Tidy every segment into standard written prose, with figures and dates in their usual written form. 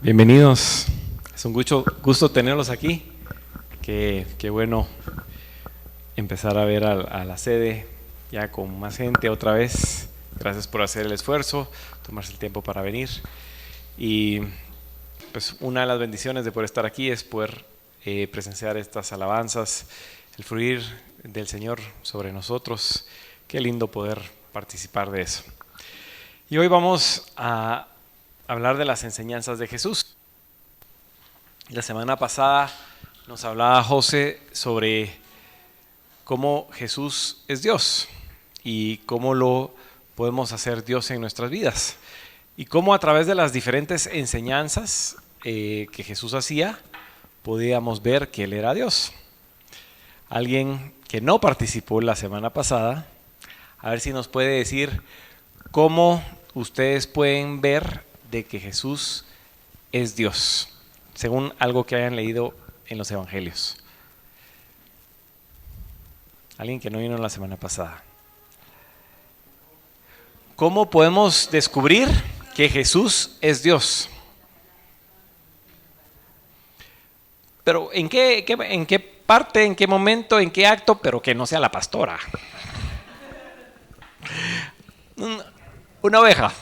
Bienvenidos, es un gusto tenerlos aquí. Qué bueno empezar a ver a la sede ya con más gente otra vez. Gracias por hacer el esfuerzo, tomarse el tiempo para venir. Y pues una de las bendiciones de poder estar aquí es poder presenciar estas alabanzas, el fluir del Señor sobre nosotros. Qué lindo poder participar de eso. Y hoy vamos a hablar de las enseñanzas de Jesús. La semana pasada nos hablaba José sobre cómo Jesús es Dios y cómo lo podemos hacer Dios en nuestras vidas. Y cómo a través de las diferentes enseñanzas que Jesús hacía, podíamos ver que Él era Dios. Alguien que no participó la semana pasada, a ver si nos puede decir cómo ustedes pueden ver de que Jesús es Dios, según algo que hayan leído en los evangelios. Alguien que no vino la semana pasada. ¿Cómo podemos descubrir que Jesús es Dios? Pero ¿en qué parte, en qué momento, en qué acto? Pero que no sea la pastora. Una oveja.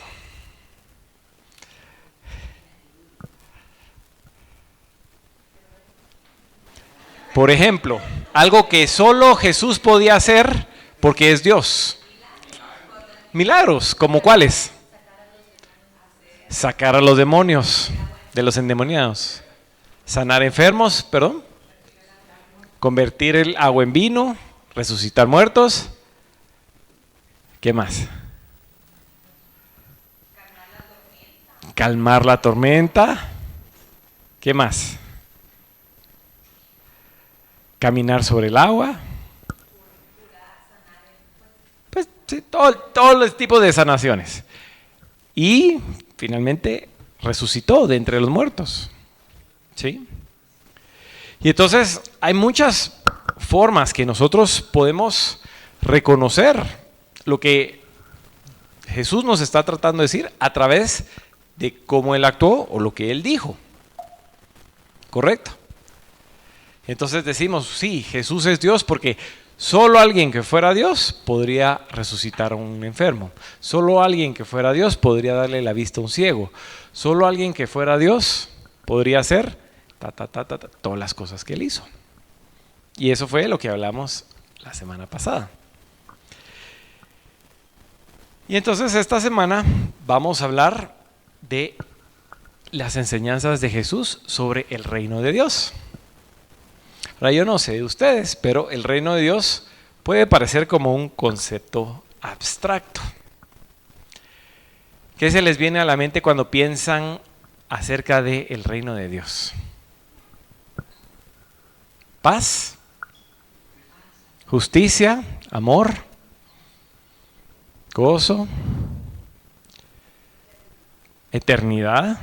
Por ejemplo, algo que solo Jesús podía hacer porque es Dios. Milagros, ¿como cuáles? Sacar a los demonios, de los endemoniados. Sanar enfermos, perdón. Convertir el agua en vino, resucitar muertos. ¿Qué más? Calmar la tormenta. ¿Qué más? Caminar sobre el agua. Pues sí, todos los tipos de sanaciones. Y finalmente resucitó de entre los muertos. ¿Sí? Y entonces hay muchas formas que nosotros podemos reconocer lo que Jesús nos está tratando de decir a través de cómo Él actuó o lo que Él dijo. ¿Correcto? Entonces decimos, sí, Jesús es Dios porque solo alguien que fuera Dios podría resucitar a un enfermo. Solo alguien que fuera Dios podría darle la vista a un ciego. Solo alguien que fuera Dios podría hacer todas las cosas que Él hizo. Y eso fue lo que hablamos la semana pasada. Y entonces esta semana vamos a hablar de las enseñanzas de Jesús sobre el reino de Dios. Ahora yo no sé de ustedes, pero el reino de Dios puede parecer como un concepto abstracto. ¿Qué se les viene a la mente cuando piensan acerca del reino de Dios? Paz, justicia, amor, gozo, eternidad,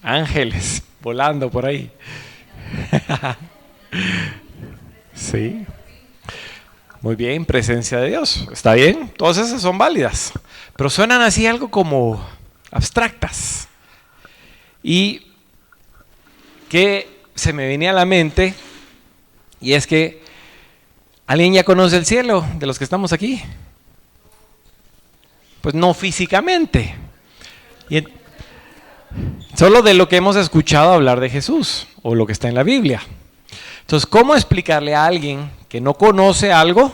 ángeles volando por ahí. Sí. Muy bien, presencia de Dios. Está bien, todas esas son válidas, pero suenan así algo como abstractas. Y que se me venía a la mente, y es que ¿alguien ya conoce el cielo de los que estamos aquí? Pues no físicamente. Y solo de lo que hemos escuchado hablar de Jesús o lo que está en la Biblia. Entonces, ¿cómo explicarle a alguien que no conoce algo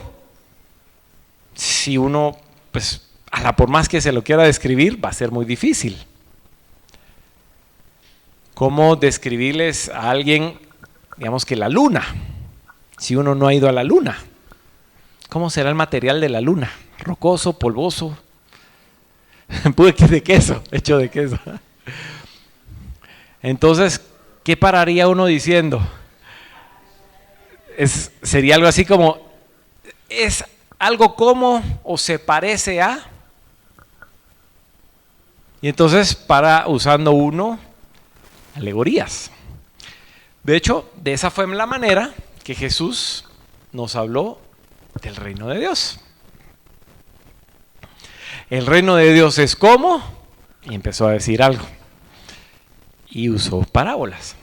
si uno, pues, por más que se lo quiera describir, va a ser muy difícil? ¿Cómo describirles a alguien, digamos que la luna, si uno no ha ido a la luna? ¿Cómo será el material de la luna? ¿Rocoso, polvoso? De queso, hecho de queso. Entonces, ¿qué pararía uno diciendo? Sería algo así como, ¿es algo como o se parece a? Y entonces para usando uno alegorías. De hecho, de esa fue la manera que Jesús nos habló del reino de Dios. El reino de Dios es como, y empezó a decir algo. y usó parábolas.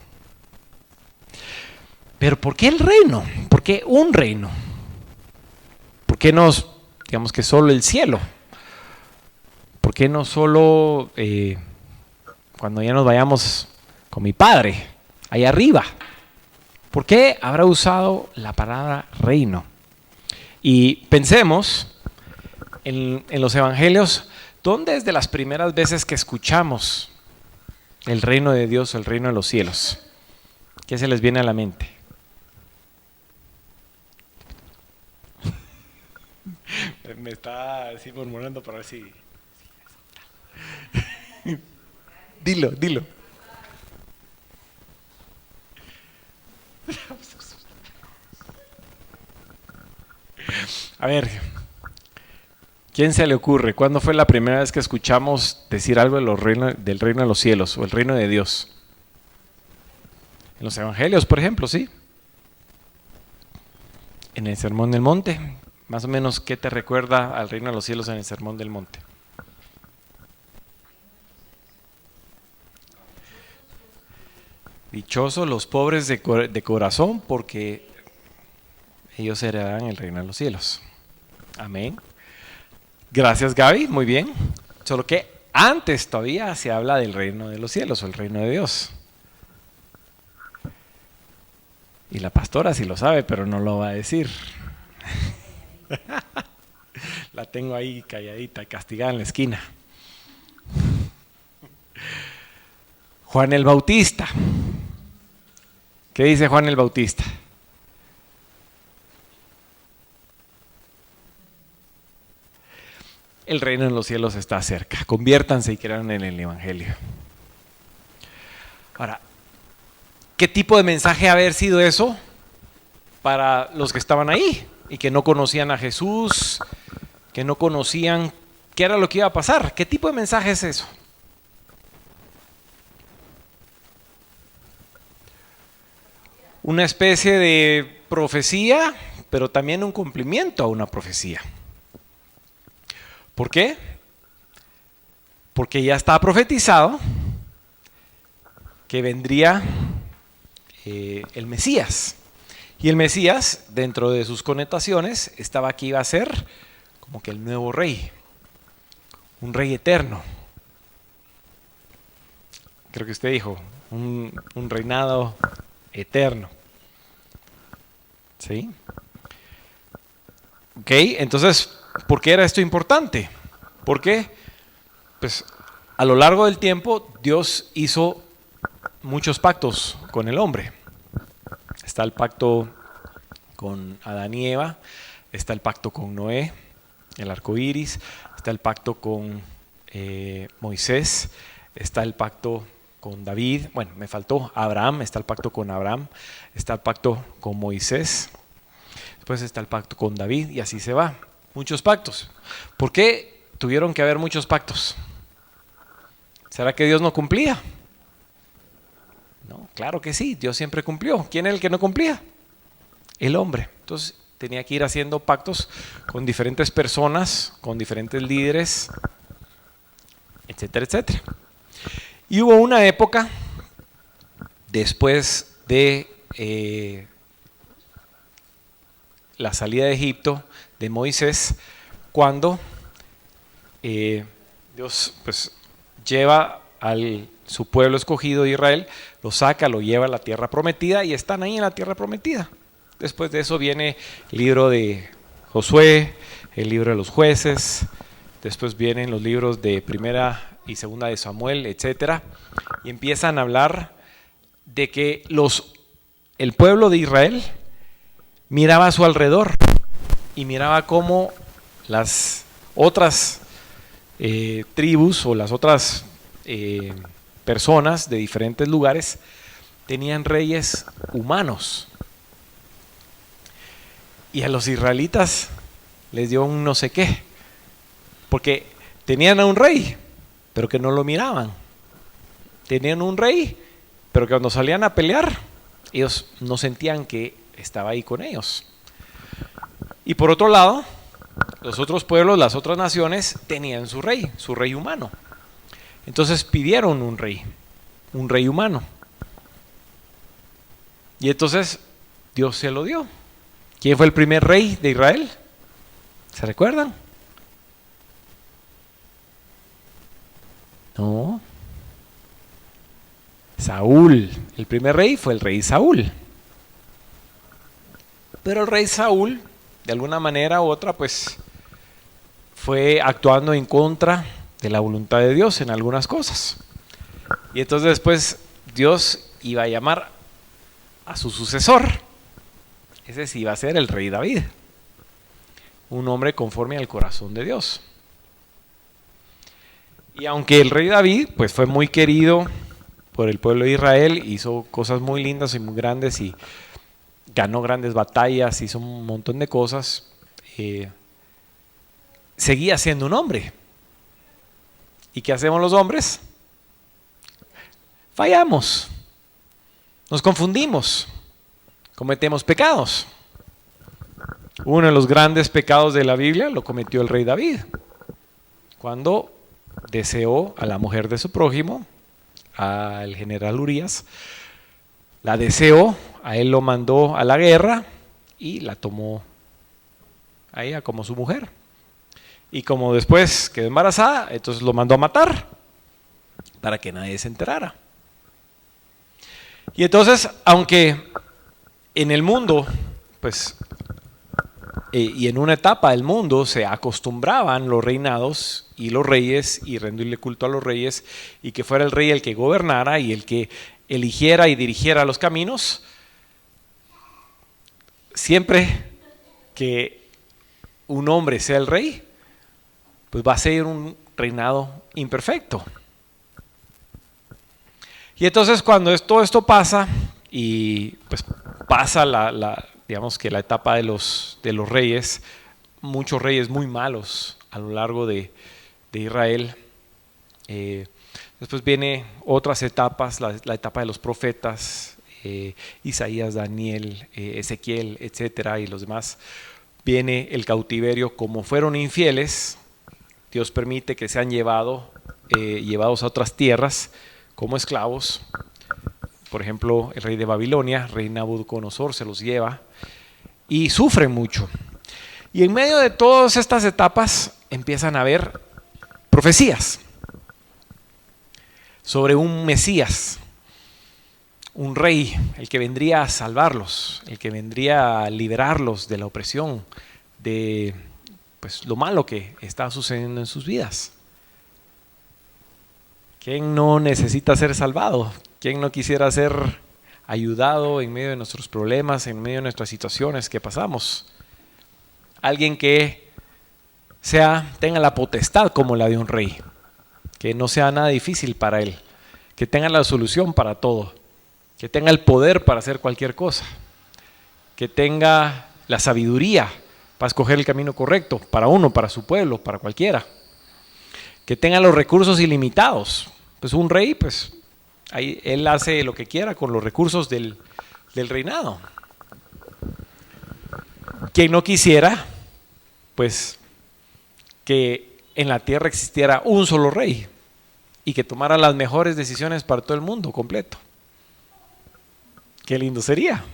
Pero ¿por qué el reino? ¿Por qué un reino? ¿Por qué no, digamos que solo el cielo? ¿Por qué no solo cuando ya nos vayamos con mi padre, allá arriba? ¿Por qué habrá usado la palabra reino? Y pensemos en los evangelios, ¿dónde es de las primeras veces que escuchamos el reino de Dios o el reino de los cielos? ¿Qué se les viene a la mente? Me está así murmurando para ver si... Dilo. A ver, ¿quién se le ocurre? ¿Cuándo fue la primera vez que escuchamos decir algo del reino de los cielos o el reino de Dios? En los evangelios, por ejemplo, ¿sí? En el Sermón del Monte. Más o menos, ¿qué te recuerda al reino de los cielos en el Sermón del Monte? Dichosos los pobres de corazón, porque ellos heredarán el reino de los cielos. Amén. Gracias, Gaby, muy bien. Solo que antes todavía se habla del reino de los cielos o el reino de Dios. Y la pastora sí lo sabe, pero no lo va a decir. La tengo ahí calladita, castigada en la esquina. Juan el Bautista. ¿Qué dice Juan el Bautista? El reino de los cielos está cerca. Conviértanse y crean en el evangelio. Ahora, ¿qué tipo de mensaje haber sido eso para los que estaban ahí y que no conocían a Jesús, que no conocían qué era lo que iba a pasar? ¿Qué tipo de mensaje es eso? Una especie de profecía, pero también un cumplimiento a una profecía. ¿Por qué? Porque ya está profetizado que vendría el Mesías. Y el Mesías, dentro de sus connotaciones, estaba que iba a ser como que el nuevo rey, un rey eterno. Creo que usted dijo, un reinado eterno. ¿Sí? Ok, entonces, ¿por qué era esto importante? Porque, pues, a lo largo del tiempo, Dios hizo muchos pactos con el hombre. Está el pacto con Adán y Eva, está el pacto con Noé, el arco iris, está el pacto con Moisés, está el pacto con David, bueno, me faltó Abraham, está el pacto con Abraham, está el pacto con Moisés, después está el pacto con David y así se va. Muchos pactos. ¿Por qué tuvieron que haber muchos pactos? ¿Será que Dios no cumplía? No, claro que sí, Dios siempre cumplió. ¿Quién es el que no cumplía? El hombre. Entonces tenía que ir haciendo pactos con diferentes personas, con diferentes líderes, etcétera, etcétera. Y hubo una época después de la salida de Egipto de Moisés, cuando Dios pues lleva a su pueblo escogido de Israel, lo saca, lo lleva a la tierra prometida y están ahí en la tierra prometida. Después de eso viene el libro de Josué, el libro de los jueces, después vienen los libros de Primera y Segunda de Samuel, etcétera, y empiezan a hablar de que el pueblo de Israel miraba a su alrededor y miraba cómo las otras tribus o las otras personas de diferentes lugares tenían reyes humanos. Y a los israelitas les dio un no sé qué, porque tenían a un rey, pero que no lo miraban. Tenían un rey, pero que cuando salían a pelear, ellos no sentían que estaba ahí con ellos. Y por otro lado, los otros pueblos, las otras naciones, tenían su rey humano. Entonces pidieron un rey. un rey humano. Y entonces Dios se lo dio. ¿Quién fue el primer rey de Israel? ¿Se recuerdan? No. Saúl. El primer rey fue el rey Saúl. Pero el rey Saúl, de alguna manera u otra, pues fue actuando en contra de la voluntad de Dios en algunas cosas. Y entonces después Dios iba a llamar a su sucesor. Ese sí iba a ser el rey David, un hombre conforme al corazón de Dios. Y aunque el rey David pues fue muy querido por el pueblo de Israel, hizo cosas muy lindas y muy grandes y ganó grandes batallas, hizo un montón de cosas, seguía siendo un hombre. ¿Y qué hacemos los hombres? Fallamos, nos confundimos, cometemos pecados. Uno de los grandes pecados de la Biblia lo cometió el rey David, cuando deseó a la mujer de su prójimo, al general Urías, la deseó, a él lo mandó a la guerra y la tomó a ella como su mujer. Y como después quedó embarazada, entonces lo mandó a matar para que nadie se enterara. Y entonces, aunque en el mundo, pues, y en una etapa del mundo se acostumbraban los reinados y los reyes y rendirle culto a los reyes y que fuera el rey el que gobernara y el que eligiera y dirigiera los caminos, siempre que un hombre sea el rey, pues va a ser un reinado imperfecto. Y entonces cuando todo esto pasa y pues pasa digamos que la etapa de los reyes, muchos reyes muy malos a lo largo de Israel. Después viene otras etapas, la etapa de los profetas, Isaías, Daniel, Ezequiel, etcétera, y los demás. Viene el cautiverio. Como fueron infieles, Dios permite que sean llevados a otras tierras como esclavos. Por ejemplo, el rey de Babilonia, rey Nabucodonosor, se los lleva y sufren mucho. Y en medio de todas estas etapas empiezan a haber profecías sobre un Mesías, un rey, el que vendría a salvarlos, el que vendría a liberarlos de la opresión, de pues, lo malo que está sucediendo en sus vidas. ¿Quién no necesita ser salvado? ¿Quién no quisiera ser ayudado en medio de nuestros problemas, en medio de nuestras situaciones que pasamos? Alguien que tenga la potestad como la de un rey, que no sea nada difícil para él, que tenga la solución para todo, que tenga el poder para hacer cualquier cosa, que tenga la sabiduría para escoger el camino correcto para uno, para su pueblo, para cualquiera, que tenga los recursos ilimitados. Pues un rey, pues ahí él hace lo que quiera con los recursos del reinado. Quien no quisiera, pues, que en la tierra existiera un solo rey y que tomara las mejores decisiones para todo el mundo completo. Qué lindo sería.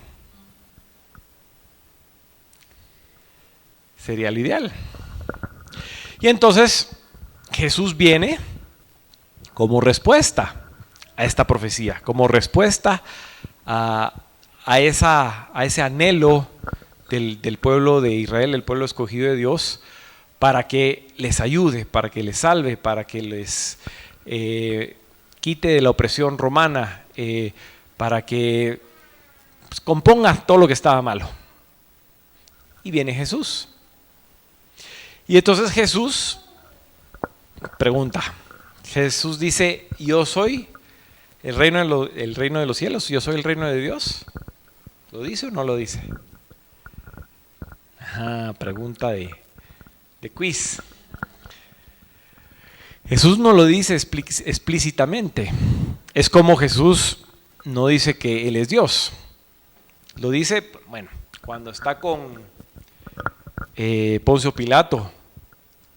Sería el ideal. Y entonces Jesús viene como respuesta a esta profecía, como respuesta a ese anhelo del pueblo de Israel, el pueblo escogido de Dios, para que les ayude, para que les salve, para que les quite de la opresión romana, para que pues, componga todo lo que estaba malo. Y viene Jesús. Y entonces Jesús pregunta, Jesús dice, yo soy el reino de los cielos, yo soy el reino de Dios. ¿Lo dice o no lo dice? Pregunta de quiz. Jesús no lo dice explícitamente. Es como Jesús no dice que Él es Dios. Lo dice, bueno, cuando está con Poncio Pilato.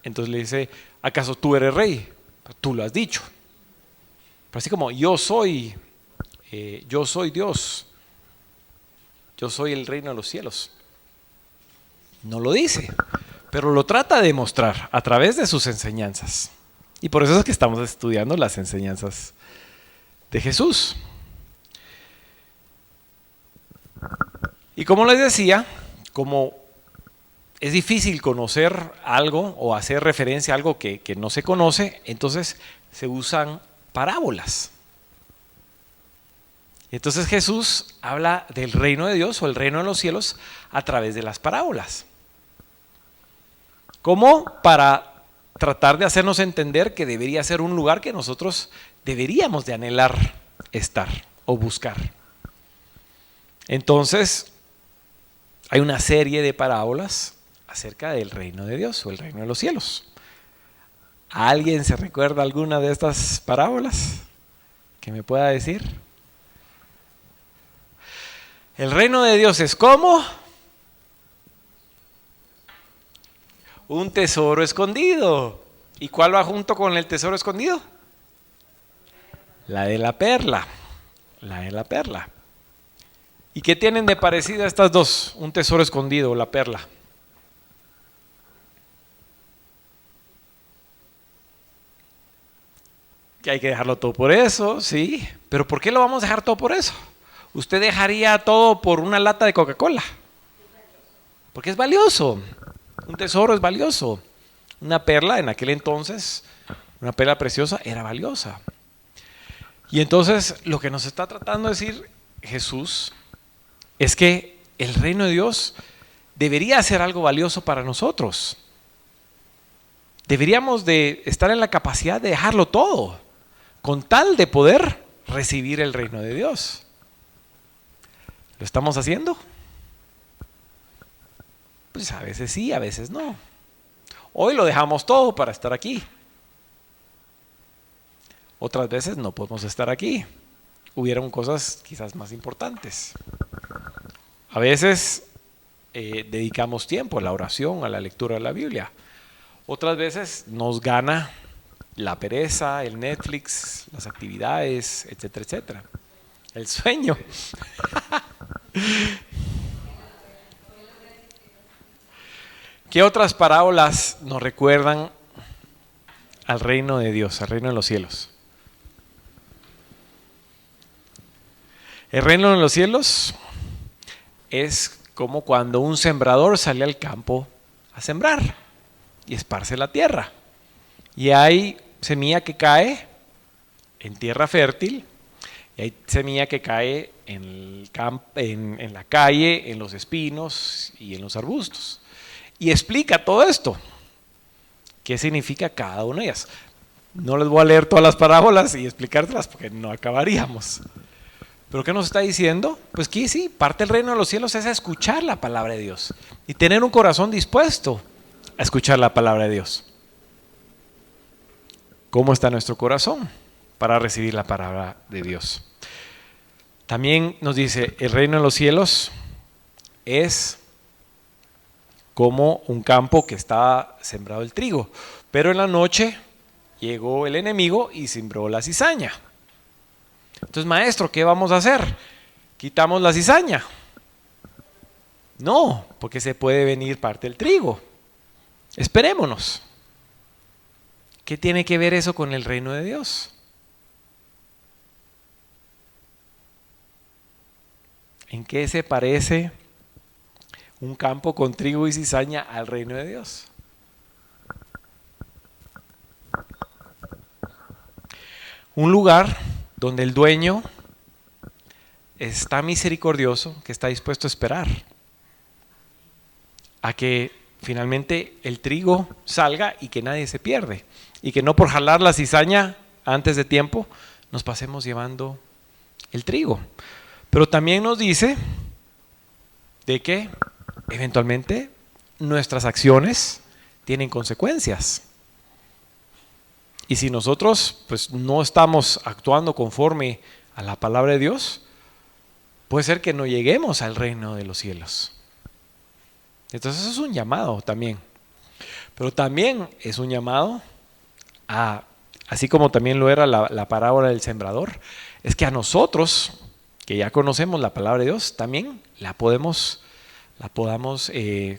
Entonces le dice, ¿acaso tú eres rey? Tú lo has dicho. Pero así como yo soy Dios, yo soy el reino de los cielos. No lo dice, pero lo trata de mostrar a través de sus enseñanzas. Y por eso es que estamos estudiando las enseñanzas de Jesús. Y como les decía, como es difícil conocer algo o hacer referencia a algo que no se conoce, entonces se usan parábolas. Entonces Jesús habla del reino de Dios o el reino de los cielos a través de las parábolas. Como para tratar de hacernos entender que debería ser un lugar que nosotros deberíamos de anhelar estar o buscar. Entonces, hay una serie de parábolas acerca del reino de Dios o el reino de los cielos. ¿Alguien se recuerda alguna de estas parábolas que me pueda decir? El reino de Dios es como un tesoro escondido. ¿Y cuál va junto con el tesoro escondido? La de la perla. La de la perla. ¿Y qué tienen de parecida estas dos? Un tesoro escondido o la perla. Que hay que dejarlo todo por eso, sí. Pero ¿por qué lo vamos a dejar todo por eso? ¿Usted dejaría todo por una lata de Coca-Cola? Porque es valioso. Un tesoro es valioso. Una perla en aquel entonces, una perla preciosa, era valiosa. Y entonces lo que nos está tratando de decir Jesús es que el reino de Dios debería ser algo valioso para nosotros. Deberíamos de estar en la capacidad de dejarlo todo, con tal de poder recibir el reino de Dios. ¿Lo estamos haciendo? Pues a veces sí, a veces no. Hoy lo dejamos todo para estar aquí. Otras veces no podemos estar aquí. Hubieron cosas quizás más importantes. A veces dedicamos tiempo a la oración, a la lectura de la Biblia. Otras veces nos gana la pereza, el Netflix, las actividades, etcétera, etcétera. El sueño. ¿Qué otras parábolas nos recuerdan al reino de Dios, al reino de los cielos? El reino de los cielos es como cuando un sembrador sale al campo a sembrar y esparce la tierra. Y hay semilla que cae en tierra fértil, y hay semilla que cae en la calle, en los espinos y en los arbustos. Y explica todo esto. ¿Qué significa cada una de ellas? No les voy a leer todas las parábolas y explicártelas porque no acabaríamos. ¿Pero qué nos está diciendo? Pues que sí, parte del reino de los cielos es escuchar la palabra de Dios y tener un corazón dispuesto a escuchar la palabra de Dios. ¿Cómo está nuestro corazón para recibir la palabra de Dios? También nos dice, el reino de los cielos es como un campo que está sembrado el trigo, pero en la noche llegó el enemigo y sembró la cizaña. Entonces, maestro, ¿qué vamos a hacer? ¿Quitamos la cizaña? No, porque se puede venir parte del trigo. Esperémonos. ¿Qué tiene que ver eso con el reino de Dios? ¿En qué se parece un campo con trigo y cizaña al reino de Dios? Un lugar donde el dueño está misericordioso, que está dispuesto a esperar a que finalmente el trigo salga y que nadie se pierde, y que no por jalar la cizaña antes de tiempo nos pasemos llevando el trigo. Pero también nos dice de que eventualmente nuestras acciones tienen consecuencias. Y si nosotros pues no estamos actuando conforme a la palabra de Dios, puede ser que no lleguemos al reino de los cielos. Entonces eso es un llamado también. Pero también es un llamado a así como también lo era la parábola del sembrador, es que a nosotros, que ya conocemos la palabra de Dios, también la podamos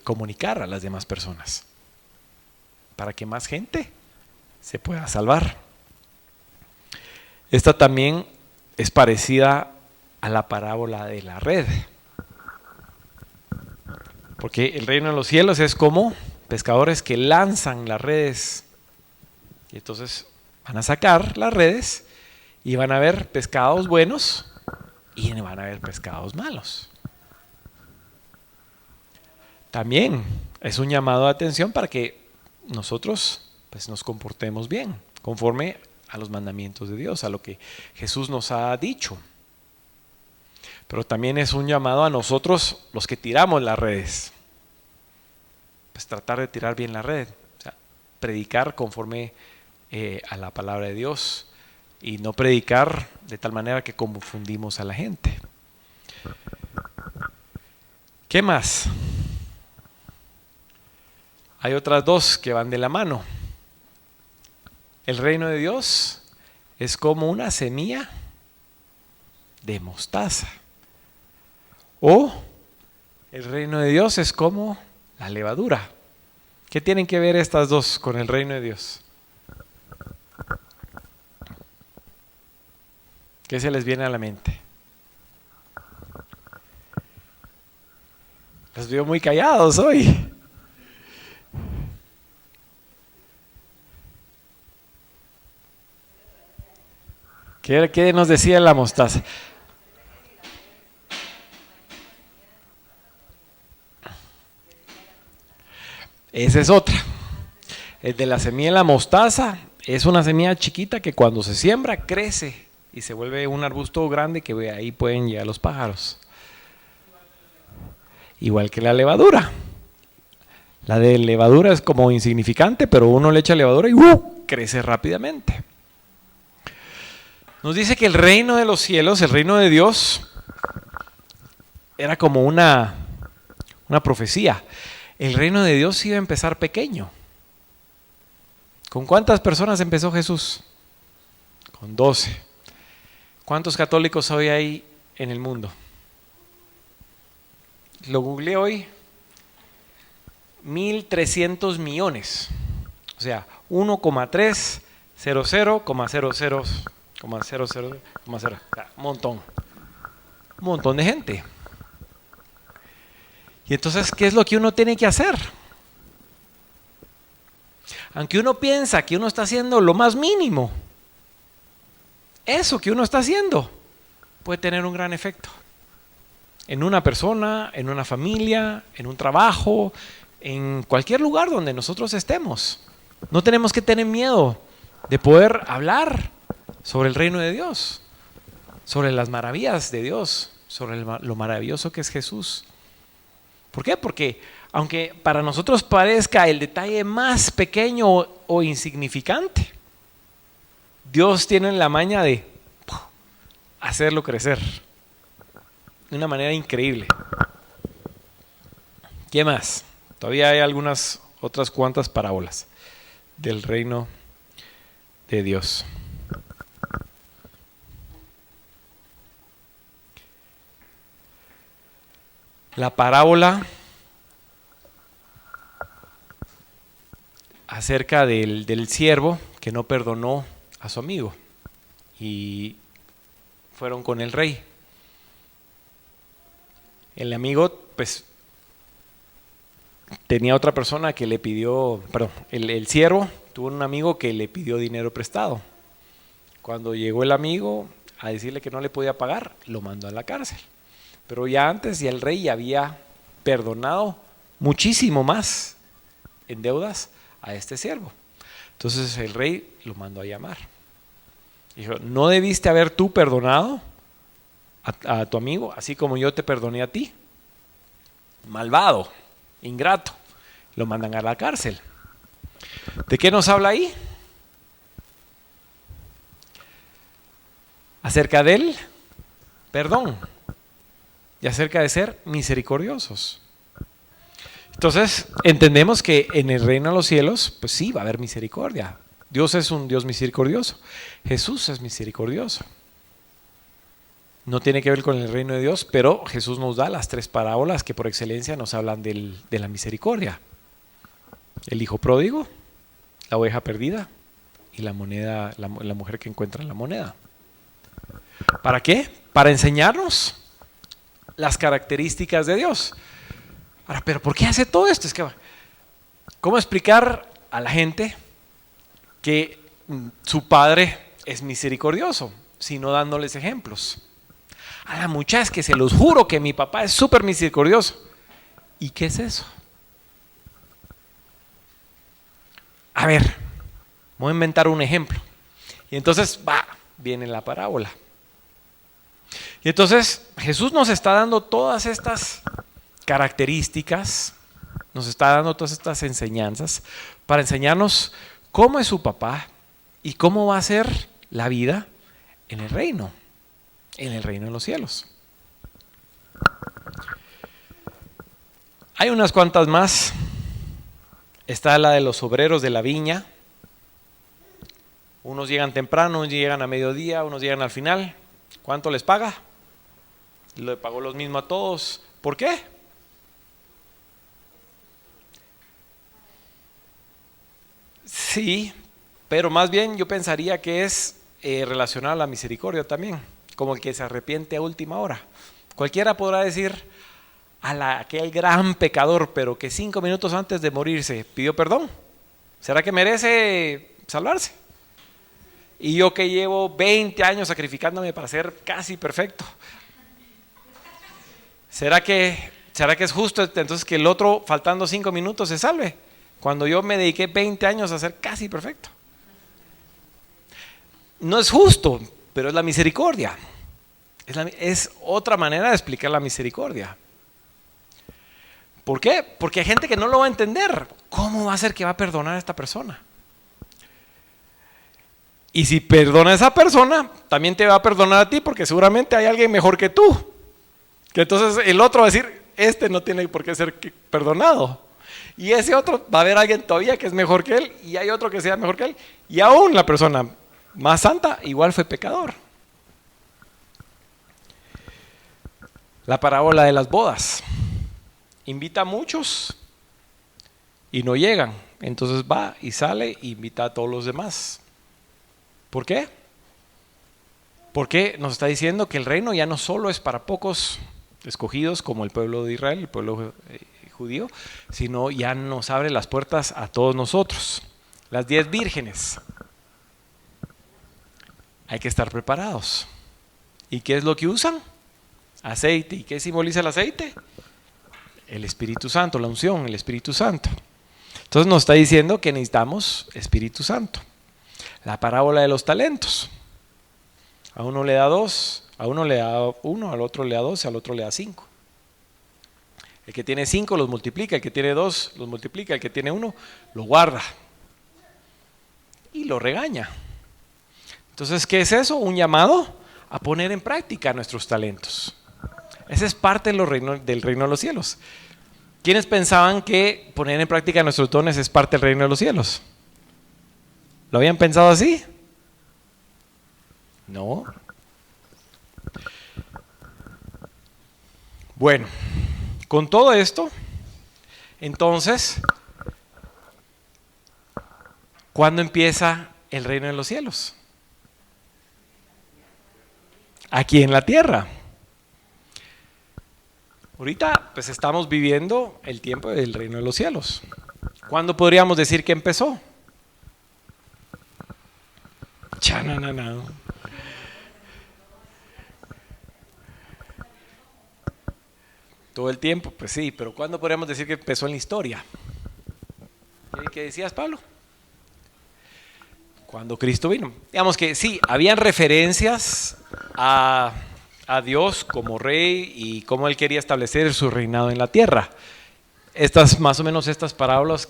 comunicar a las demás personas, para que más gente se pueda salvar. Esta también es parecida a la parábola de la red, porque el reino de los cielos es como pescadores que lanzan las redes, y entonces van a sacar las redes y van a ver pescados buenos y van a ver pescados malos. También es un llamado de atención para que nosotros pues nos comportemos bien, conforme a los mandamientos de Dios, a lo que Jesús nos ha dicho. Pero también es un llamado a nosotros, los que tiramos las redes, pues tratar de tirar bien la red, o sea, predicar conforme a la palabra de Dios y no predicar de tal manera que confundimos a la gente. ¿Qué más? Hay otras dos que van de la mano. El reino de Dios es como una semilla de mostaza. O el reino de Dios es como la levadura. ¿Qué tienen que ver estas dos con el reino de Dios? ¿Qué se les viene a la mente? Los veo muy callados hoy. ¿Qué nos decía la mostaza? Esa es otra. El de la semilla de la mostaza es una semilla chiquita que cuando se siembra crece y se vuelve un arbusto grande que ahí pueden llegar los pájaros. Igual que la levadura. La de levadura es como insignificante, pero uno le echa levadura y crece rápidamente. Nos dice que el reino de los cielos, el reino de Dios, era como una profecía. El reino de Dios iba a empezar pequeño. ¿Con cuántas personas empezó Jesús? Con 12. ¿Cuántos católicos hoy hay en el mundo? Lo googleé hoy. 1.300 millones. O sea, 1,300,00,00,0. O sea, un montón de gente. Y entonces, ¿qué es lo que uno tiene que hacer? Aunque uno piensa que uno está haciendo lo más mínimo, eso que uno está haciendo puede tener un gran efecto en una persona, en una familia, en un trabajo, en cualquier lugar donde nosotros estemos. No tenemos que tener miedo de poder hablar sobre el reino de Dios, sobre las maravillas de Dios, sobre lo maravilloso que es Jesús. ¿Por qué? Porque aunque para nosotros parezca el detalle más pequeño o insignificante, Dios tiene la maña de hacerlo crecer de una manera increíble. ¿Qué más? Todavía hay otras cuantas parábolas del reino de Dios. La parábola acerca del siervo que no perdonó a su amigo y fueron con el rey. El amigo pues tenía otra persona que le pidió, el siervo tuvo un amigo que le pidió dinero prestado. Cuando llegó el amigo a decirle que no le podía pagar, lo mandó a la cárcel. Pero ya antes el rey ya había perdonado muchísimo más en deudas a este siervo. Entonces el rey lo mandó a llamar. Dijo, ¿no debiste haber tú perdonado a tu amigo así como yo te perdoné a ti? Malvado, ingrato. Lo mandan a la cárcel. ¿De qué nos habla ahí? Acerca del perdón y acerca de ser misericordiosos. Entonces entendemos que en el reino de los cielos pues sí va a haber misericordia, Dios es un Dios misericordioso. Jesús es misericordioso. No tiene que ver con el reino de Dios, pero Jesús nos da las 3 parábolas que por excelencia nos hablan de la misericordia. El hijo pródigo, la oveja perdida y la moneda, la mujer que encuentra la moneda. ¿Para qué? Para enseñarnos las características de Dios. Ahora, ¿pero por qué hace todo esto? Es que, ¿cómo explicar a la gente que su padre es misericordioso, sino dándoles ejemplos? A la muchacha, es que se los juro que mi papá es súper misericordioso. ¿Y qué es eso? A ver, voy a inventar un ejemplo. Y entonces viene la parábola. Y entonces Jesús nos está dando todas estas características, nos está dando todas estas enseñanzas para enseñarnos cómo es su papá y cómo va a ser la vida en el reino de los cielos. Hay unas cuantas más. Está la de los obreros de la viña. Unos llegan temprano, unos llegan a mediodía, unos llegan al final. ¿Cuánto les paga? Le pagó los mismos a todos. ¿Por qué? Sí, pero más bien yo pensaría que es relacionado a la misericordia también, como el que se arrepiente a última hora. Cualquiera podrá decir aquel gran pecador, pero que 5 minutos antes de morirse pidió perdón. ¿Será que merece salvarse? Y yo que llevo 20 años sacrificándome para ser casi perfecto, ¿será que es justo entonces que el otro faltando 5 minutos se salve? Cuando yo me dediqué 20 años a ser casi perfecto. No es justo, pero es la misericordia. Es otra manera de explicar la misericordia. ¿Por qué? Porque hay gente que no lo va a entender. ¿Cómo va a ser que va a perdonar a esta persona? Y si perdona a esa persona, también te va a perdonar a ti, porque seguramente hay alguien mejor que tú. Que entonces el otro va a decir, este no tiene por qué ser perdonado. Y ese otro va a haber alguien todavía que es mejor que él, y hay otro que sea mejor que él. Y aún la persona más santa igual fue pecador. La parábola de las bodas. Invita a muchos y no llegan. Entonces va y sale e invita a todos los demás. ¿Por qué? Porque nos está diciendo que el reino ya no solo es para pocos escogidos como el pueblo de Israel, el pueblo judío, sino ya nos abre las puertas a todos nosotros. Las 10 vírgenes. Hay que estar preparados. ¿Y qué es lo que usan? Aceite. ¿Y qué simboliza el aceite? El Espíritu Santo, la unción, el Espíritu Santo. Entonces nos está diciendo que necesitamos Espíritu Santo. La parábola de los talentos. A uno le da 2, a uno le da 1, al otro le da 2, al otro le da 5. El que tiene 5 los multiplica, el que tiene 2 los multiplica, el que tiene 1 lo guarda y lo regaña. Entonces, ¿qué es eso? Un llamado a poner en práctica nuestros talentos. Esa es parte del reino de los cielos. ¿Quiénes pensaban que poner en práctica nuestros dones es parte del reino de los cielos? ¿Lo habían pensado así? No. Bueno, con todo esto, entonces, ¿cuándo empieza el reino de los cielos? Aquí en la tierra. Ahorita pues estamos viviendo el tiempo del reino de los cielos. ¿Cuándo podríamos decir que empezó? Chananana. Todo el tiempo, pues sí, pero ¿cuándo podríamos decir que empezó en la historia? ¿Qué decías, Pablo? Cuando Cristo vino. Digamos que sí, habían referencias a Dios como rey y cómo él quería establecer su reinado en la tierra. Estas, más o menos estas parábolas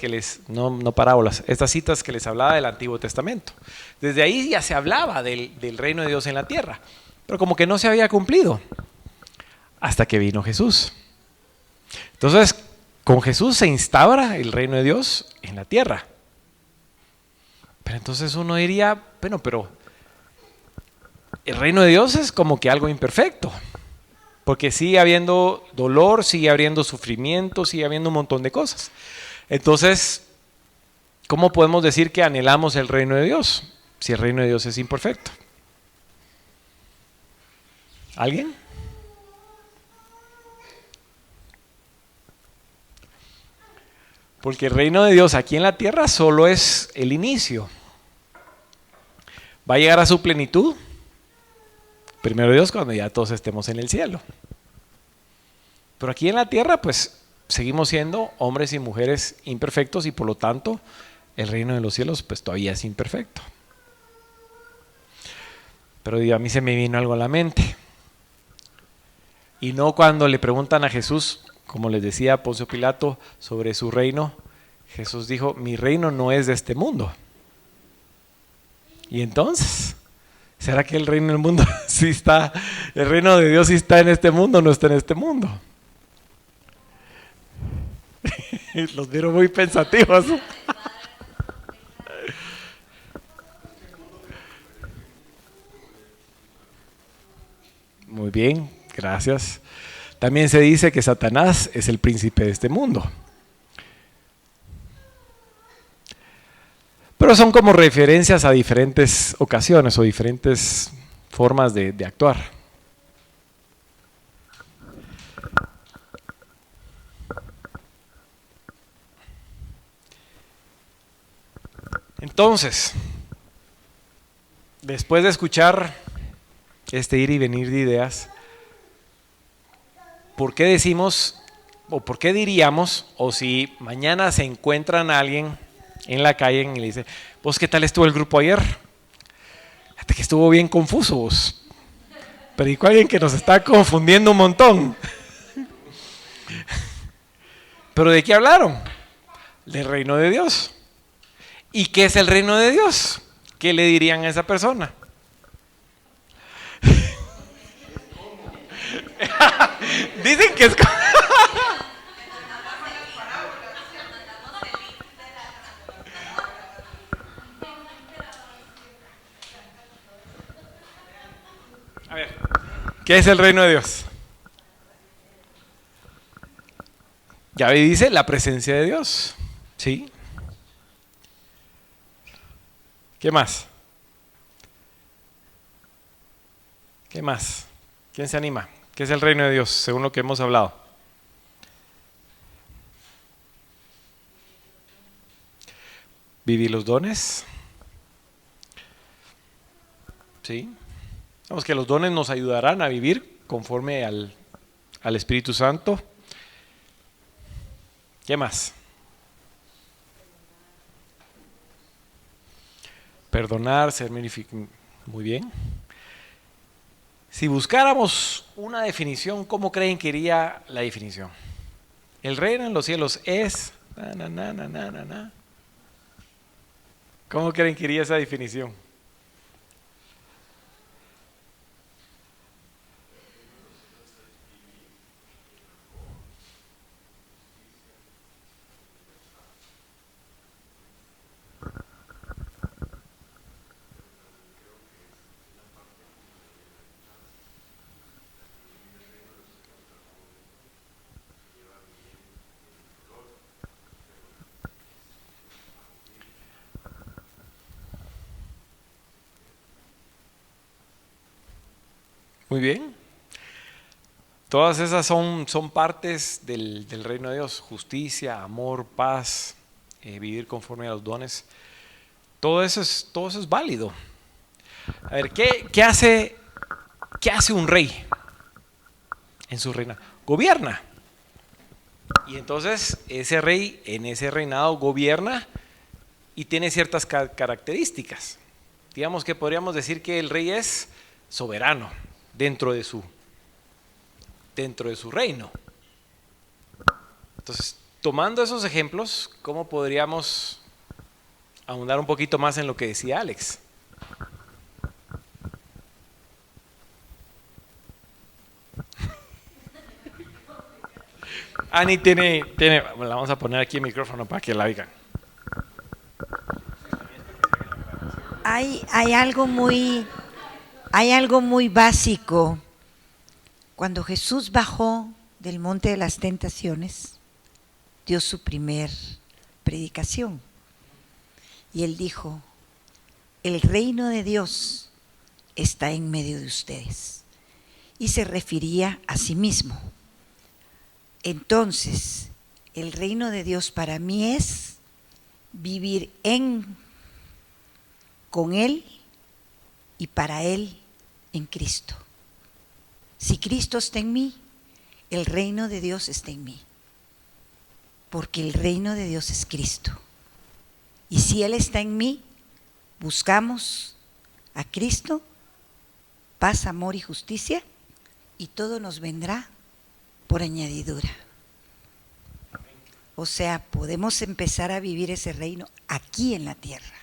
no parábolas, estas citas que les hablaba del Antiguo Testamento. Desde ahí ya se hablaba del reino de Dios en la tierra, pero como que no se había cumplido hasta que vino Jesús. Entonces, con Jesús se instaura el reino de Dios en la tierra. Pero entonces uno diría, bueno, pero el reino de Dios es como que algo imperfecto. Porque sigue habiendo dolor, sigue habiendo sufrimiento, sigue habiendo un montón de cosas. Entonces, ¿cómo podemos decir que anhelamos el reino de Dios si el reino de Dios es imperfecto? ¿Alguien? Porque el reino de Dios aquí en la tierra solo es el inicio. Va a llegar a su plenitud, primero Dios, cuando ya todos estemos en el cielo. Pero aquí en la tierra, pues, seguimos siendo hombres y mujeres imperfectos y por lo tanto, el reino de los cielos, pues, todavía es imperfecto. Pero a mí se me vino algo a la mente. Y no cuando le preguntan a Jesús, como les decía Poncio Pilato, sobre su reino, Jesús dijo, mi reino no es de este mundo. Y entonces, ¿será que el reino del mundo sí está, el reino de Dios sí está en este mundo o no está en este mundo? Los vieron muy pensativos. Muy bien, gracias. También se dice que Satanás es el príncipe de este mundo. Pero son como referencias a diferentes ocasiones o diferentes formas de actuar. Entonces, después de escuchar este ir y venir de ideas, ¿por qué decimos o por qué diríamos, o si mañana se encuentran a alguien en la calle y le dice, ¿vos qué tal estuvo el grupo ayer? Fíjate que estuvo bien confuso vos. Predicó alguien que nos está confundiendo un montón. ¿Pero de qué hablaron? Del reino de Dios. ¿Y qué es el reino de Dios? ¿Qué le dirían a esa persona? Dicen que es... A ver, ¿qué es el reino de Dios? Ya dice la presencia de Dios. ¿Sí? ¿Qué más? ¿Qué más? ¿Quién se anima? ¿Qué es el reino de Dios, según lo que hemos hablado? Vivir los dones. ¿Sí? Vamos, que los dones nos ayudarán a vivir conforme al Espíritu Santo. ¿Qué más? Perdonar, ser muy bien. Si buscáramos una definición, ¿cómo creen que iría la definición? El reino en los cielos es... ¿Cómo creen que iría esa definición? Muy bien. Todas esas son partes del reino de Dios. Justicia, amor, paz, vivir conforme a los dones. Todo eso es válido. A ver, ¿qué hace un rey en su reino? Gobierna. Y entonces ese rey en ese reinado gobierna y tiene ciertas características. Digamos que podríamos decir que el rey es soberano dentro de su reino. Entonces, tomando esos ejemplos, ¿cómo podríamos ahondar un poquito más en lo que decía Alex? Ani tiene, la vamos a poner aquí el micrófono para que la oigan. Hay algo muy básico. Cuando Jesús bajó del monte de las tentaciones, dio su primer predicación. Y él dijo, el reino de Dios está en medio de ustedes. Y se refería a sí mismo. Entonces, el reino de Dios para mí es vivir con Él y para Él en Cristo. Si Cristo está en mí, el reino de Dios está en mí. Porque el reino de Dios es Cristo. Y si Él está en mí, buscamos a Cristo, paz, amor y justicia, y todo nos vendrá por añadidura. O sea, podemos empezar a vivir ese reino aquí en la tierra,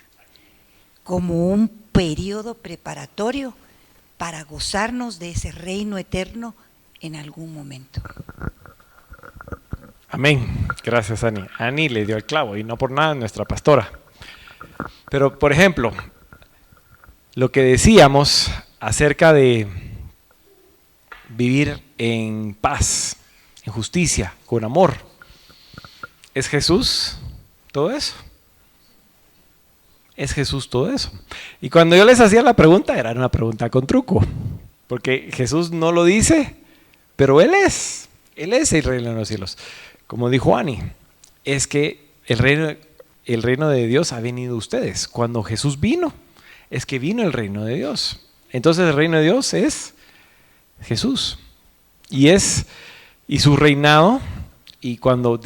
como un periodo preparatorio para gozarnos de ese reino eterno en algún momento. Amén. Gracias, Ani. Ani le dio el clavo y no por nada nuestra pastora. Pero, por ejemplo, lo que decíamos acerca de vivir en paz, en justicia, con amor, ¿es Jesús todo eso? ¿Es Jesús todo eso? Y cuando yo les hacía la pregunta, era una pregunta con truco, porque Jesús no lo dice, pero Él es el reino de los cielos. Como dijo Ani, es que el reino de Dios ha venido a ustedes. Cuando Jesús vino, es que vino el reino de Dios. Entonces el reino de Dios es Jesús. Y su reinado, y cuando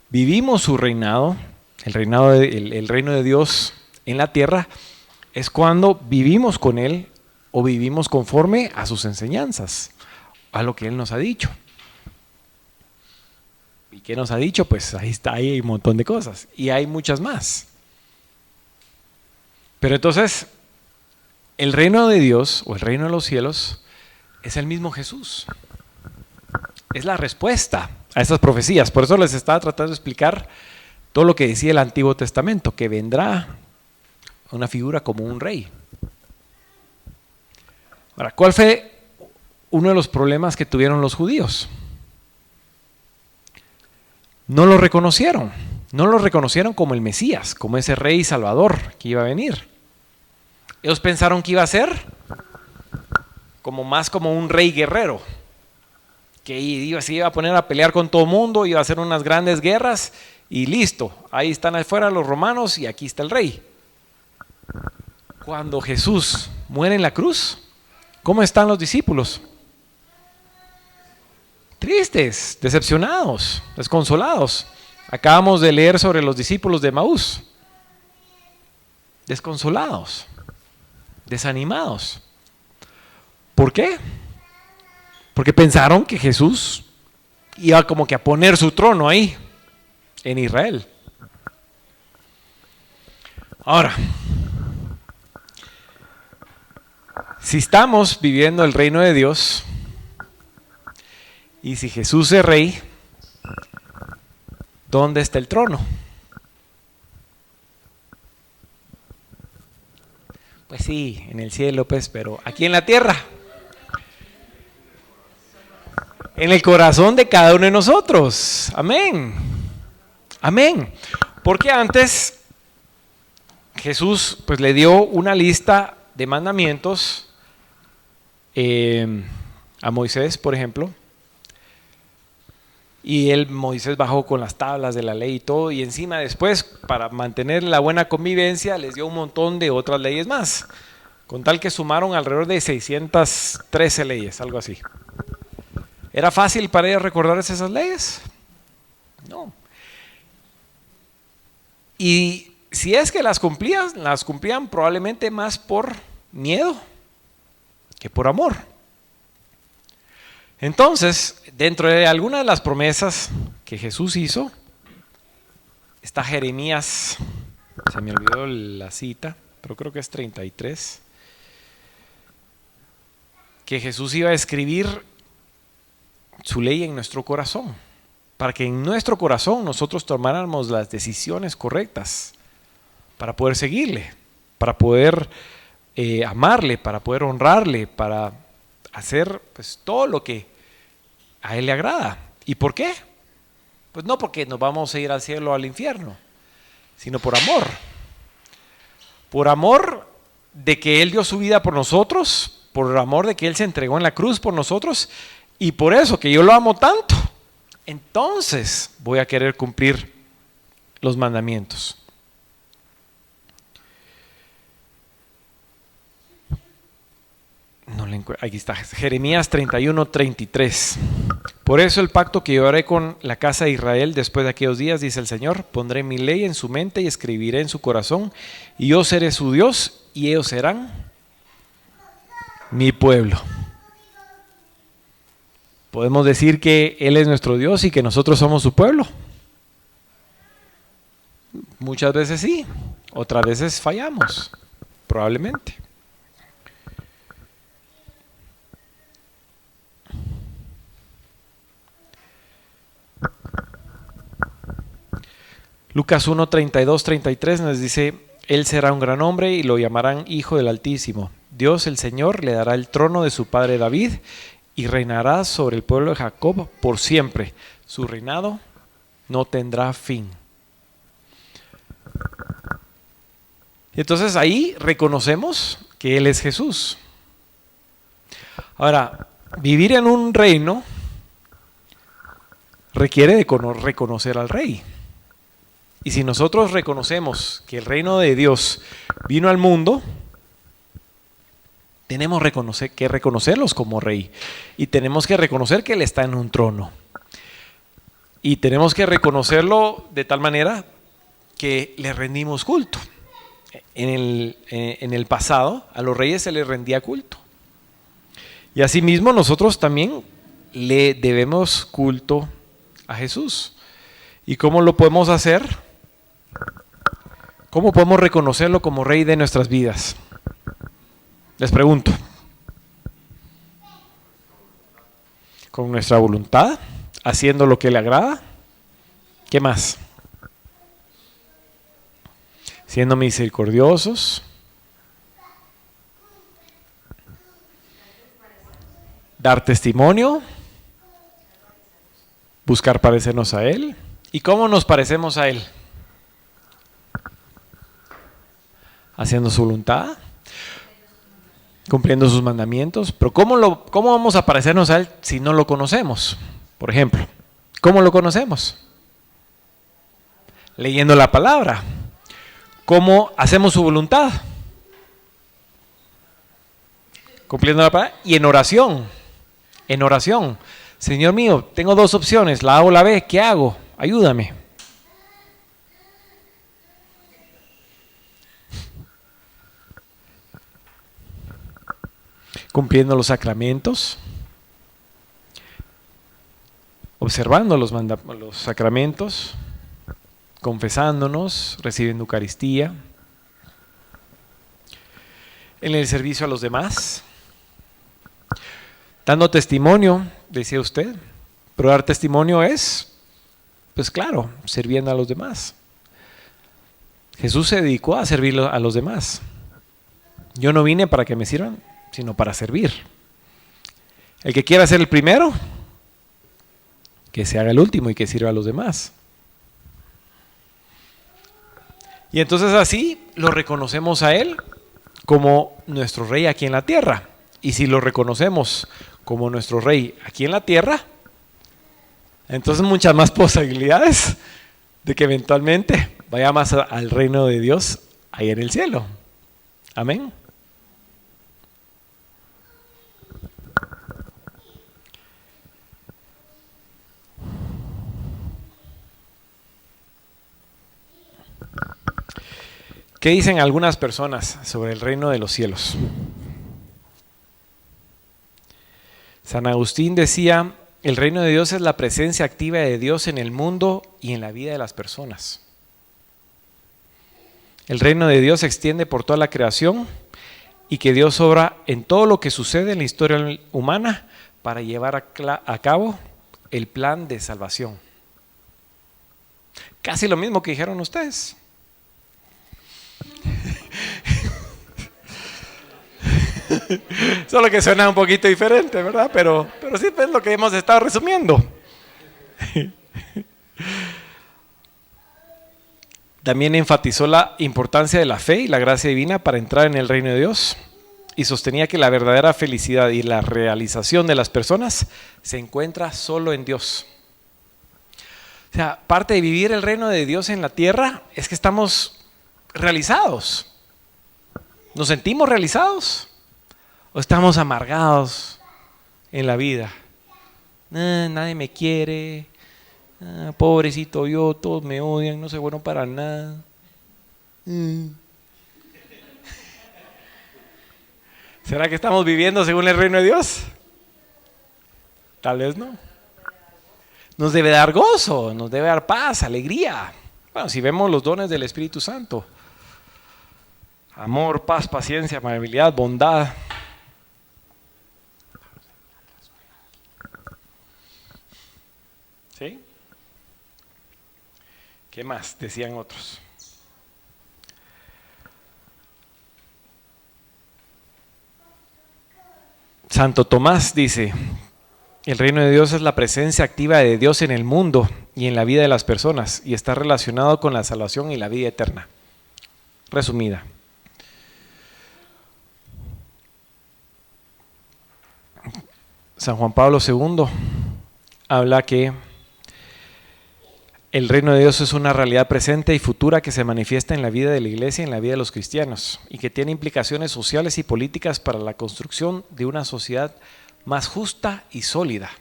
vivimos su reinado, el reino de Dios en la tierra, es cuando vivimos con Él o vivimos conforme a sus enseñanzas, a lo que Él nos ha dicho. ¿Y qué nos ha dicho? Pues ahí está, hay un montón de cosas y hay muchas más. Pero entonces, el reino de Dios o el reino de los cielos es el mismo Jesús. Es la respuesta a estas profecías. Por eso les estaba tratando de explicar todo lo que decía el Antiguo Testamento, que vendrá una figura como un rey. Ahora, ¿cuál fue uno de los problemas que tuvieron los judíos? No lo reconocieron como el Mesías, como ese rey salvador que iba a venir. Ellos pensaron que iba a ser más como un rey guerrero, que se iba a poner a pelear con todo el mundo, iba a hacer unas grandes guerras y listo, ahí están afuera los romanos y aquí está el rey. Cuando Jesús muere en la cruz, ¿cómo están los discípulos? Tristes, decepcionados, desconsolados. Acabamos de leer sobre los discípulos de Emaús. Desconsolados, desanimados. ¿Por qué? Porque pensaron que Jesús iba como que a poner su trono ahí, en Israel. Ahora, si estamos viviendo el reino de Dios, y si Jesús es rey, ¿dónde está el trono? Pues sí, en el cielo, pues, pero aquí en la tierra. En el corazón de cada uno de nosotros. Amén. Amén. Porque antes Jesús pues le dio una lista de mandamientos a Moisés, por ejemplo. Y Moisés bajó con las tablas de la ley y todo, y encima después, para mantener la buena convivencia, les dio un montón de otras leyes más, con tal que sumaron alrededor de 613 leyes, algo así. ¿Era fácil para ellos recordarse esas leyes? No. Y si es que las cumplían probablemente más por miedo que por amor. Entonces, dentro de algunas de las promesas que Jesús hizo, está Jeremías, se me olvidó la cita, pero creo que es 33, que Jesús iba a escribir su ley en nuestro corazón, para que en nuestro corazón nosotros tomáramos las decisiones correctas para poder seguirle. para poder amarle, para poder honrarle, para hacer pues todo lo que a Él le agrada. ¿Y por qué? Pues no porque nos vamos a ir al cielo o al infierno, sino por amor. Por amor de que Él dio su vida por nosotros, por amor de que Él se entregó en la cruz por nosotros, y por eso que yo lo amo tanto, entonces voy a querer cumplir los mandamientos. No le encuentro. Aquí está, Jeremías 31:33. Por eso el pacto que yo haré con la casa de Israel después de aquellos días, dice el Señor, pondré mi ley en su mente y escribiré en su corazón, y yo seré su Dios y ellos serán mi pueblo. ¿Podemos decir que Él es nuestro Dios y que nosotros somos su pueblo? Muchas veces sí, otras veces fallamos, probablemente. Lucas 1:32-33 nos dice: Él será un gran hombre y lo llamarán Hijo del Altísimo. Dios el Señor le dará el trono de su padre David y reinará sobre el pueblo de Jacob por siempre. Su reinado no tendrá fin. Y entonces ahí reconocemos que Él es Jesús. Ahora, vivir en un reino requiere de reconocer al Rey. Y si nosotros reconocemos que el reino de Dios vino al mundo, tenemos que reconocerlos como Rey. Y tenemos que reconocer que Él está en un trono. Y tenemos que reconocerlo de tal manera que le rendimos culto. En el pasado a los reyes se les rendía culto. Y asimismo nosotros también le debemos culto a Jesús. ¿Y cómo lo podemos hacer? ¿Cómo podemos reconocerlo como Rey de nuestras vidas? Les pregunto. Con nuestra voluntad, haciendo lo que le agrada. ¿Qué más? Siendo misericordiosos. Dar testimonio. Buscar parecernos a Él. ¿Y cómo nos parecemos a Él? Haciendo su voluntad, cumpliendo sus mandamientos. Pero ¿cómo vamos a parecernos a Él si no lo conocemos? Por ejemplo, ¿cómo lo conocemos? Leyendo la palabra. ¿Cómo hacemos su voluntad? Cumpliendo la palabra y en oración. En oración. Señor mío, tengo dos opciones, la A o la B, ¿qué hago? Ayúdame. Cumpliendo los sacramentos, observando los sacramentos, confesándonos, recibiendo Eucaristía, en el servicio a los demás, dando testimonio, decía usted, pero dar testimonio es, pues claro, sirviendo a los demás. Jesús se dedicó a servir a los demás. Yo no vine para que me sirvan, sino para servir. El que quiera ser el primero, que se haga el último y que sirva a los demás. Y entonces así lo reconocemos a Él como nuestro Rey aquí en la tierra. Y si lo reconocemos como nuestro Rey aquí en la tierra, entonces muchas más posibilidades de que eventualmente vaya más al reino de Dios ahí en el cielo. Amén. ¿Qué dicen algunas personas sobre el reino de los cielos? San Agustín decía: el reino de Dios es la presencia activa de Dios en el mundo y en la vida de las personas. El reino de Dios se extiende por toda la creación y que Dios obra en todo lo que sucede en la historia humana para llevar a cabo el plan de salvación. Casi lo mismo que dijeron ustedes. Solo que suena un poquito diferente, ¿verdad? Pero sí es lo que hemos estado resumiendo. También enfatizó la importancia de la fe y la gracia divina para entrar en el reino de Dios y sostenía que la verdadera felicidad y la realización de las personas se encuentra solo en Dios. O sea, parte de vivir el reino de Dios en la tierra es que estamos realizados. ¿Nos sentimos realizados? ¿O estamos amargados en la vida? Nadie me quiere. Pobrecito yo, todos me odian, no soy bueno para nada. ¿Será que estamos viviendo según el reino de Dios? Tal vez no. Nos debe dar gozo, nos debe dar paz, alegría. Bueno, si vemos los dones del Espíritu Santo: amor, paz, paciencia, amabilidad, bondad. ¿Sí? ¿Qué más decían otros? Santo Tomás dice: el reino de Dios es la presencia activa de Dios en el mundo y en la vida de las personas, y está relacionado con la salvación y la vida eterna. Resumida. San Juan Pablo II habla que el reino de Dios es una realidad presente y futura que se manifiesta en la vida de la iglesia y en la vida de los cristianos, y que tiene implicaciones sociales y políticas para la construcción de una sociedad más justa y sólida.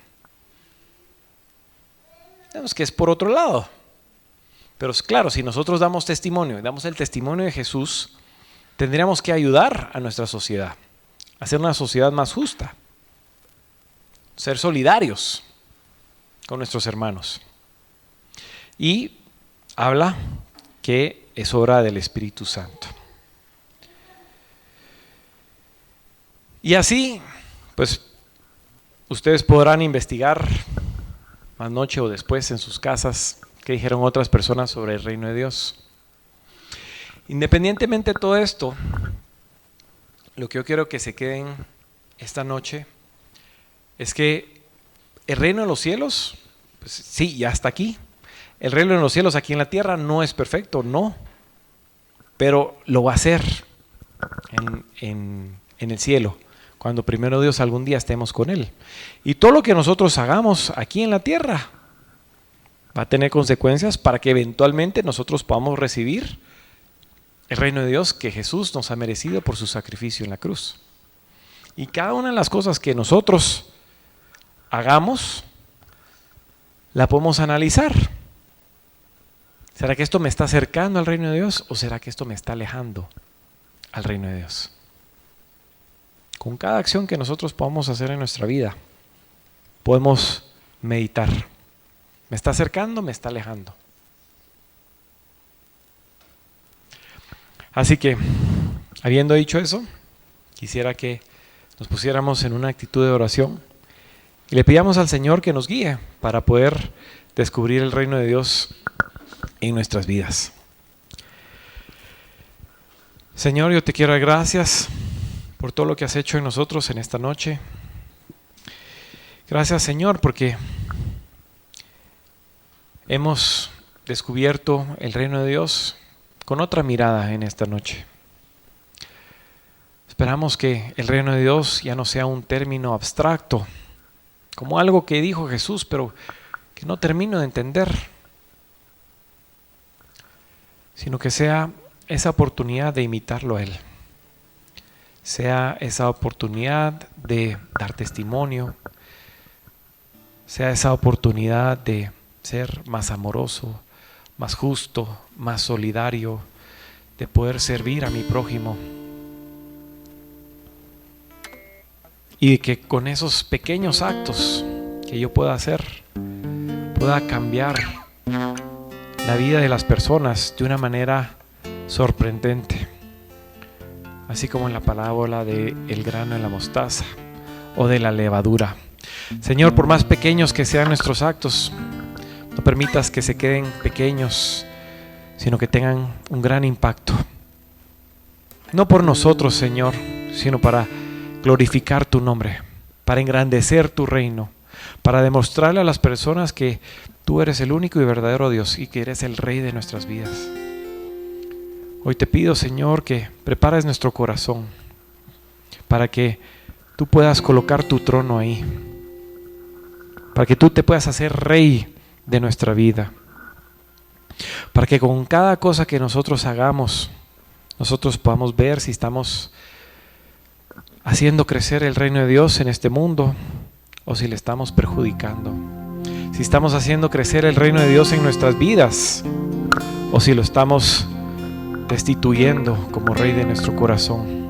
Vemos que es por otro lado. Pero claro, si nosotros damos testimonio, damos el testimonio de Jesús, tendríamos que ayudar a nuestra sociedad, a hacer una sociedad más justa, ser solidarios con nuestros hermanos. Y habla que es obra del Espíritu Santo. Y así, pues, ustedes podrán investigar anoche o después en sus casas qué dijeron otras personas sobre el reino de Dios. Independientemente de todo esto, lo que yo quiero que se queden esta noche es que el reino de los cielos, pues sí, ya está aquí. El reino de los cielos aquí en la tierra no es perfecto, no, pero lo va a ser en el cielo, cuando primero Dios algún día estemos con Él. Y todo lo que nosotros hagamos aquí en la tierra va a tener consecuencias para que eventualmente nosotros podamos recibir el reino de Dios que Jesús nos ha merecido por su sacrificio en la cruz. Y cada una de las cosas que nosotros hagamos, la podemos analizar. ¿Será que esto me está acercando al reino de Dios o será que esto me está alejando al reino de Dios? Con cada acción que nosotros podamos hacer en nuestra vida, podemos meditar. ¿Me está acercando o me está alejando? Así que, habiendo dicho eso, quisiera que nos pusiéramos en una actitud de oración y le pidamos al Señor que nos guíe para poder descubrir el reino de Dios en nuestras vidas. Señor, yo te quiero dar gracias por todo lo que has hecho en nosotros en esta noche. Gracias, Señor, porque hemos descubierto el reino de Dios con otra mirada en esta noche. Esperamos que el reino de Dios ya no sea un término abstracto, como algo que dijo Jesús, pero que no termino de entender, sino que sea esa oportunidad de imitarlo a Él, sea esa oportunidad de dar testimonio, sea esa oportunidad de ser más amoroso, más justo, más solidario, de poder servir a mi prójimo. Y que con esos pequeños actos que yo pueda hacer, pueda cambiar la vida de las personas de una manera sorprendente. Así como en la parábola de el grano en la mostaza o de la levadura. Señor, por más pequeños que sean nuestros actos, no permitas que se queden pequeños, sino que tengan un gran impacto. No por nosotros, Señor, sino para glorificar tu nombre, para engrandecer tu reino, para demostrarle a las personas que tú eres el único y verdadero Dios y que eres el Rey de nuestras vidas. Hoy te pido, Señor, que prepares nuestro corazón para que tú puedas colocar tu trono ahí, para que tú te puedas hacer Rey de nuestra vida, para que con cada cosa que nosotros hagamos, nosotros podamos ver si estamos haciendo crecer el reino de Dios en este mundo o si le estamos perjudicando, si estamos haciendo crecer el reino de Dios en nuestras vidas o si lo estamos destituyendo como Rey de nuestro corazón.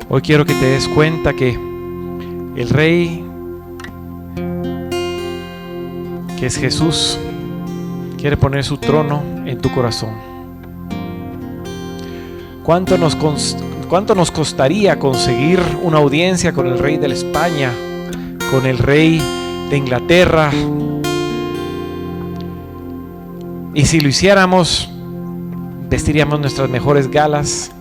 Hoy quiero que te des cuenta que el Rey, que es Jesús, quiere poner su trono en tu corazón. ¿Cuánto nos costaría conseguir una audiencia con el Rey de España, con el Rey de Inglaterra? Y si lo hiciéramos, vestiríamos nuestras mejores galas,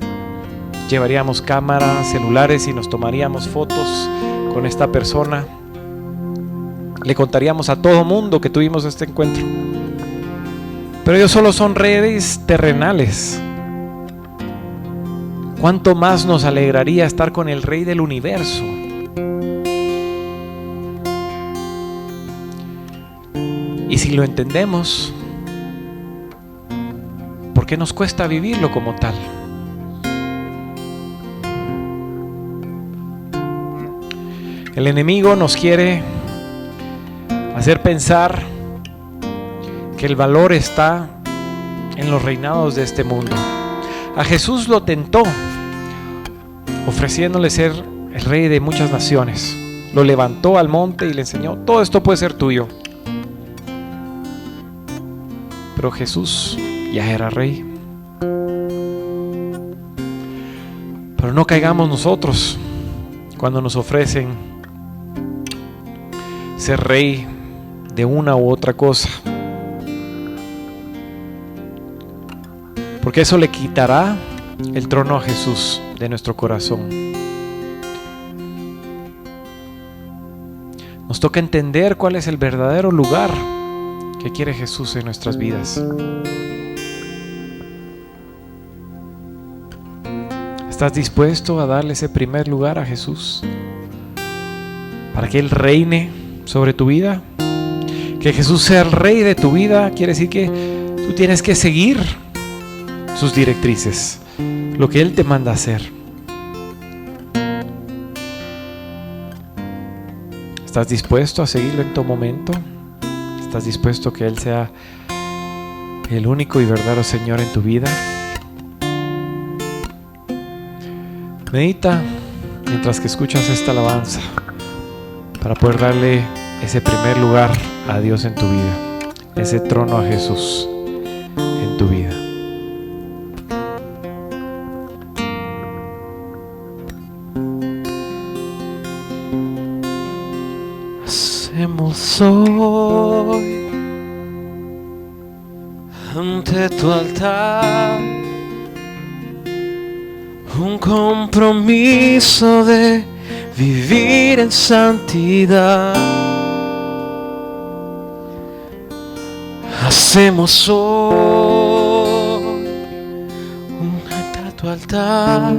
llevaríamos cámaras, celulares y nos tomaríamos fotos con esta persona. Le contaríamos a todo mundo que tuvimos este encuentro. Pero ellos solo son reyes terrenales. ¿Cuánto más nos alegraría estar con el Rey del universo? Y si lo entendemos, ¿por qué nos cuesta vivirlo como tal? El enemigo nos quiere hacer pensar que el valor está en los reinados de este mundo. A Jesús lo tentó, ofreciéndole ser el rey de muchas naciones. Lo levantó al monte y le enseñó: todo esto puede ser tuyo. Pero Jesús ya era rey. Pero no caigamos nosotros cuando nos ofrecen ser rey de una u otra cosa, porque eso le quitará el trono a Jesús de nuestro corazón. Nos toca entender cuál es el verdadero lugar que quiere Jesús en nuestras vidas. ¿Estás dispuesto a darle ese primer lugar a Jesús para que Él reine sobre tu vida? Que Jesús sea el rey de tu vida quiere decir que tú tienes que seguir sus directrices, lo que Él te manda hacer. ¿Estás dispuesto a seguirlo en todo momento? ¿Estás dispuesto a que Él sea el único y verdadero Señor en tu vida? Medita mientras que escuchas esta alabanza para poder darle ese primer lugar a Dios en tu vida, ese trono a Jesús en tu vida. Hacemos hoy ante tu altar un compromiso de vivir en santidad. Hacemos hoy un altar a tu altar,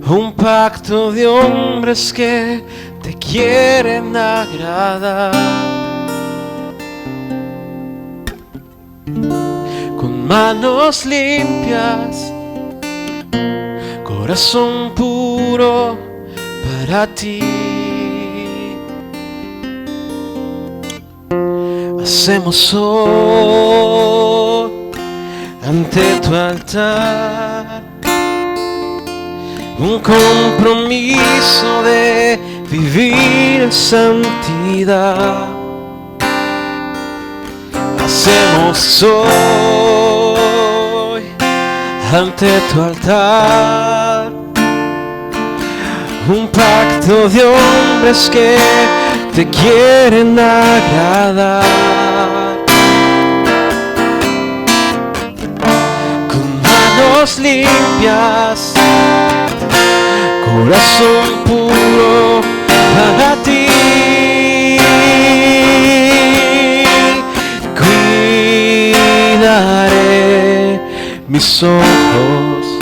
un pacto de hombres que te quieren agradar, con manos limpias, corazón puro para ti. Hacemos hoy ante tu altar un compromiso de vivir en santidad. Hacemos hoy ante tu altar un pacto de hombres que te quieren agradar, con manos manos limpias, corazón puro para ti. Cuidaré mis ojos,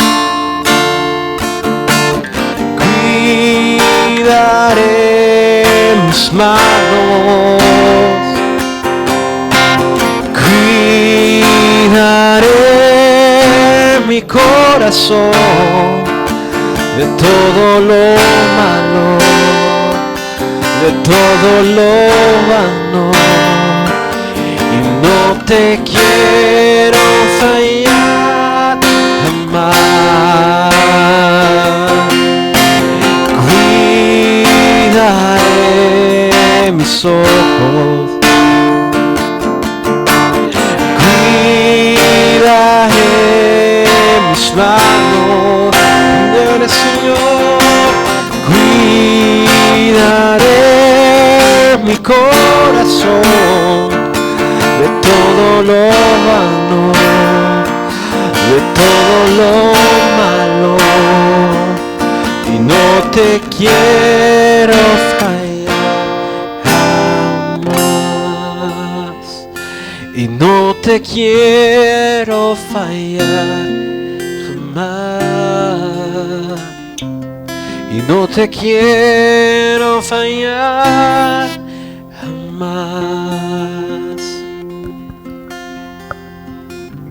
cuidaré mis manos, cuidaré mi corazón de todo lo malo, de todo lo vano, y no te quiero fallar jamás. Cuidaré mis ojos, cuidaré mis manos, cuidaré, Señor, cuidaré mi corazón de todo lo vano, de todo lo malo, y no te quiero fallar jamás, y no te quiero fallar jamás, y no te quiero fallar jamás.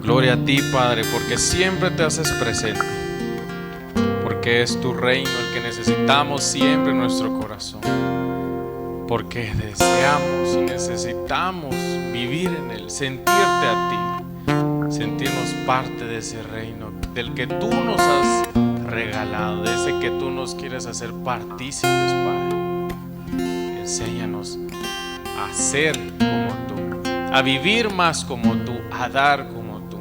Gloria a ti, Padre, porque siempre te haces presente, porque es tu reino el que necesitamos siempre en nuestro corazón, porque deseamos y necesitamos vivir en él, sentirte a ti, sentirnos parte de ese reino del que tú nos has regalado, de ese que tú nos quieres hacer partícipes, Padre. Enséñanos a ser como tú, a vivir más como tú, a dar como tú,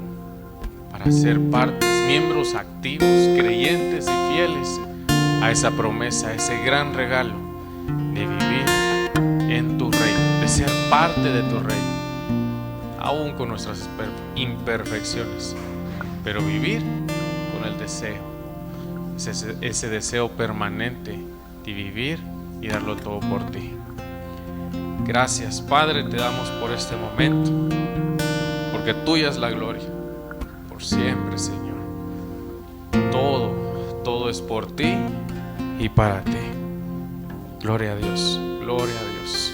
para ser partes, miembros activos, creyentes y fieles a esa promesa, a ese gran regalo de vivir en tu reino, de ser parte de tu reino, aún con nuestras imperfecciones, pero vivir con el deseo, ese deseo permanente de vivir y darlo todo por ti. Gracias, Padre, te damos por este momento, porque tuya es la gloria, por siempre, Señor. Todo es por ti y para ti. Gloria a Dios, gloria a Dios.